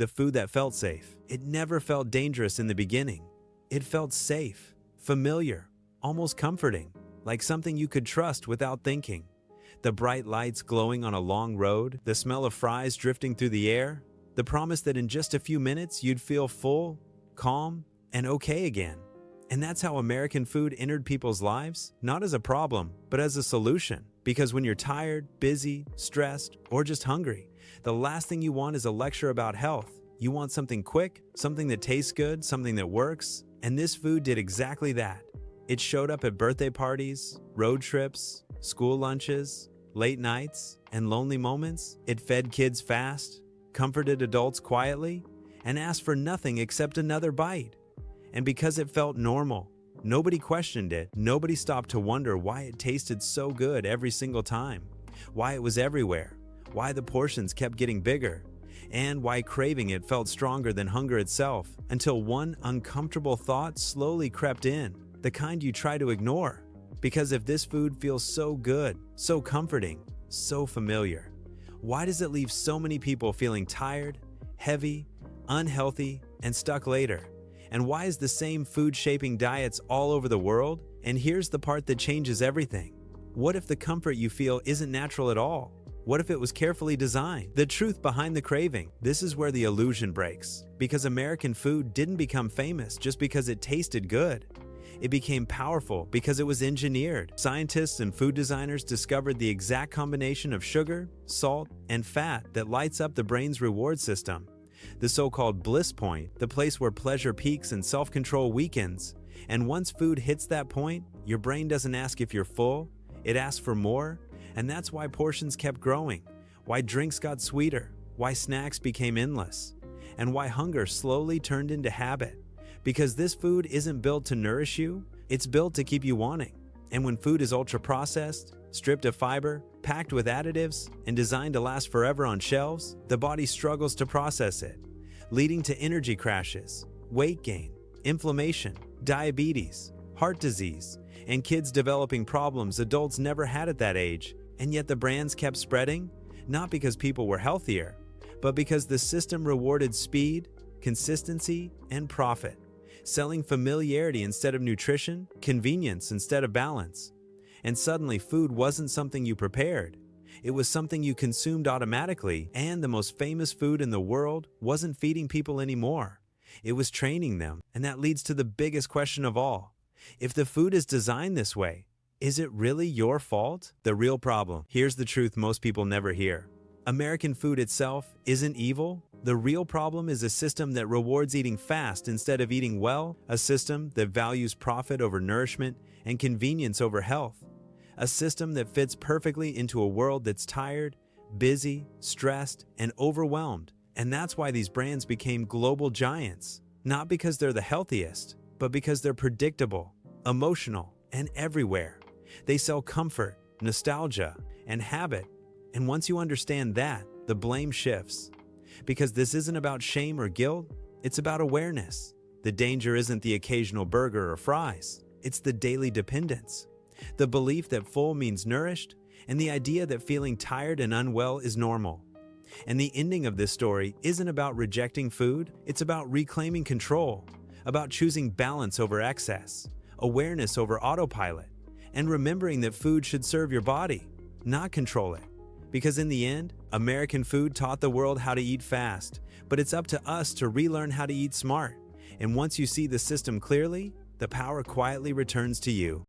the food that felt safe. It never felt dangerous in the beginning. It felt safe, familiar, almost comforting, like something you could trust without thinking. The bright lights glowing on a long road, the smell of fries drifting through the air, the promise that in just a few minutes you'd feel full, calm, and okay again. And that's how American food entered people's lives, not as a problem, but as a solution. Because when you're tired, busy, stressed, or just hungry, the last thing you want is a lecture about health. You want something quick, something that tastes good, something that works. And this food did exactly that. It showed up at birthday parties, road trips, school lunches, late nights, and lonely moments. It fed kids fast, comforted adults quietly, and asked for nothing except another bite. And because it felt normal, nobody questioned it, nobody stopped to wonder why it tasted so good every single time, why it was everywhere, why the portions kept getting bigger, and why craving it felt stronger than hunger itself, until one uncomfortable thought slowly crept in, the kind you try to ignore. Because if this food feels so good, so comforting, so familiar, why does it leave so many people feeling tired, heavy, unhealthy, and stuck later? And why is the same food shaping diets all over the world? And here's the part that changes everything. What if the comfort you feel isn't natural at all? What if it was carefully designed? The truth behind the craving. This is where the illusion breaks. Because American food didn't become famous just because it tasted good. It became powerful because it was engineered. Scientists and food designers discovered the exact combination of sugar, salt, and fat that lights up the brain's reward system. The so-called bliss point, the place where pleasure peaks and self-control weakens. And once food hits that point, your brain doesn't ask if you're full, it asks for more. And that's why portions kept growing, why drinks got sweeter, why snacks became endless, and why hunger slowly turned into habit. Because this food isn't built to nourish you, it's built to keep you wanting. And when food is ultra-processed, stripped of fiber, packed with additives, and designed to last forever on shelves, the body struggles to process it, leading to energy crashes, weight gain, inflammation, diabetes, heart disease, and kids developing problems adults never had at that age. And yet the brands kept spreading, not because people were healthier, but because the system rewarded speed, consistency, and profit, selling familiarity instead of nutrition, convenience instead of balance. And suddenly food wasn't something you prepared. It was something you consumed automatically, and the most famous food in the world wasn't feeding people anymore. It was training them, and that leads to the biggest question of all. If the food is designed this way, is it really your fault? The real problem. Here's the truth most people never hear. American food itself isn't evil. The real problem is a system that rewards eating fast instead of eating well, a system that values profit over nourishment and convenience over health, a system that fits perfectly into a world that's tired, busy, stressed, and overwhelmed. And that's why these brands became global giants, not because they're the healthiest, but because they're predictable, emotional, and everywhere. They sell comfort, nostalgia, and habit. And once you understand that, the blame shifts. Because this isn't about shame or guilt, it's about awareness. The danger isn't the occasional burger or fries, it's the daily dependence. The belief that full means nourished, and the idea that feeling tired and unwell is normal. And the ending of this story isn't about rejecting food, it's about reclaiming control, about choosing balance over excess, awareness over autopilot, and remembering that food should serve your body, not control it. Because in the end, American food taught the world how to eat fast, but it's up to us to relearn how to eat smart. And once you see the system clearly, the power quietly returns to you.